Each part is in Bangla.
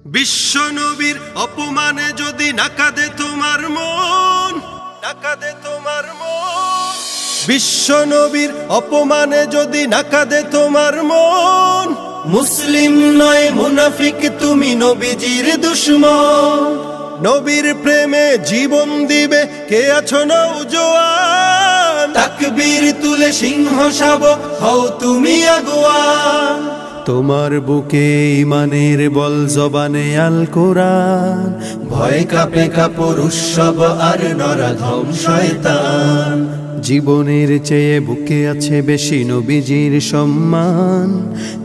বিশ্ব নবীর অপমানে যদি নাকাদে তোমার মন, নাকাদে তোমার মন। বিশ্ব নবীর অপমানে যদি নাকাদে তোমার মন, মুসলিম নয় মুনাফিক তুমি নবীজির দুশমন। নবীর প্রেমে জীবন দিবে কে আছো নওজোয়ান, তাকবীর তুলে সিংহ শাবক হও তুমি আগুয়ান। তোমার বুকে ইমানের বল জবানে আল কোরআন, ভয় কাঁপে কাপড় উৎসব আর নরাধম শয়তান। জীবনের চেয়ে বুকে আছে বেশি নবীজির সম্মান,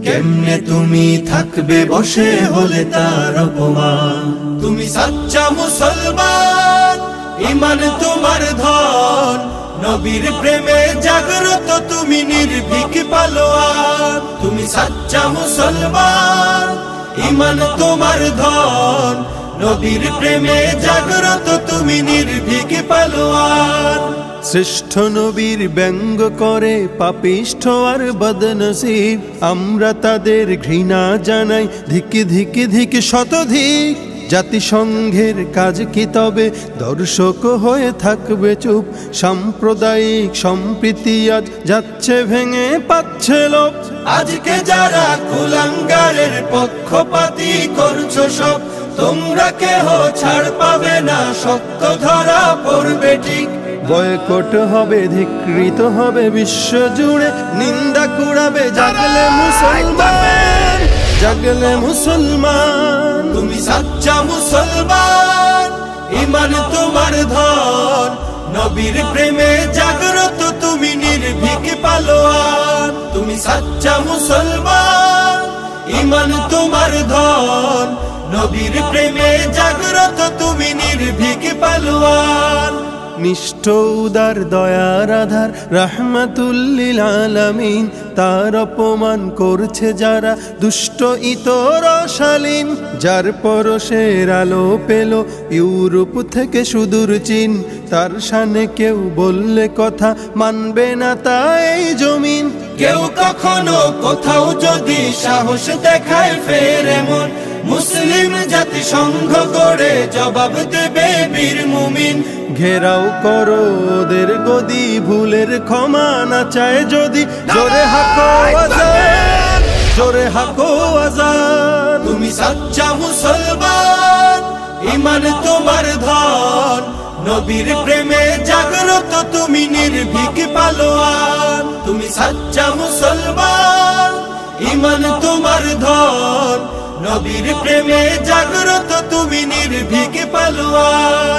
কেমনে তুমি থাকবে বসে হলে তার অপমান। তুমি সাচ্চা মুসলমান, ইমান তোমার ধন, নবীর প্রেমে জাগ্রত তুমি নির্ভীক পালোয়ান। তুমি সাচ্চা মুসলমান, ইমান তোমার ধন, নবীর প্রেমে জাগ্রত তুমি নির্ভীক পালোয়ান। শ্রেষ্ঠ নবীর ব্যঙ্গ করে পাপিষ্ঠ আর বদনসিব, আমরা তাদের ঘৃণা জানাই ধিকি ধিকি ধিকি শতধিক। জাতিসংঘের কাজ কি তবে দর্শক হয়ে থাকবে চুপ, সাম্প্রদায়িক সম্প্রীতি আজ যাচ্ছে ভেঙে পাচ্ছে লোপ। আজকে যারা কুলাঙ্গারের পক্ষপাতী করছো সব, তোমরা কেহ ছাড় পাবে না, সত্য ধরা পড়বে ঠিক। বয়কট হবে, ধিকৃত হবে বিশ্ব জুড়ে, নিন্দা কুড়াবে জাগলে মুসলমান, জাগলে মুসলমান। তুমি সাচ্চা মুসলমান, ইমান তোমার ধন, নবীর প্রেমে জাগ্রত তুমি নির্ভীক পালোয়ান। তুমি সাচ্চা মুসলমান, ইমান তোমার ধন, নবীর প্রেমে জাগ্রত তুমি নির্ভীক পালোয়ান। নিষ্ঠ উদার দয়ার আধার রাহমাতুল লিল আলামিন, তার অপমান করছে যারা দুষ্ট ইতর শালীন। যার পরশের আলো পেল ইউরোপ থেকে সুদূর চীন, তার শানে কেউ বললে কথা মানবে না তাই জমিন। কেউ কখনো কোথাও যদি সাহস দেখায় ফের এমন, মুসলিম জাতিসংঘ গড়ে জবাব দেবে বীর মুমিন। ঘেরাও করো ওদের গদি, ভুলের ক্ষমা না চায় যদি, জোরে হাকো আজান, জোরে হাকো আজান। তুমি সাচ্চা মুসলমান, ইমান তোমার ধন, নবীর প্রেমে জাগ্রত তুমি নির্ভীক পালোয়ান। তুমি সাচ্চা মুসলমান, ইমান তোমার ধন, নবীর প্রেমে জাগ্রত তুমি নির্ভীক পালোয়ান।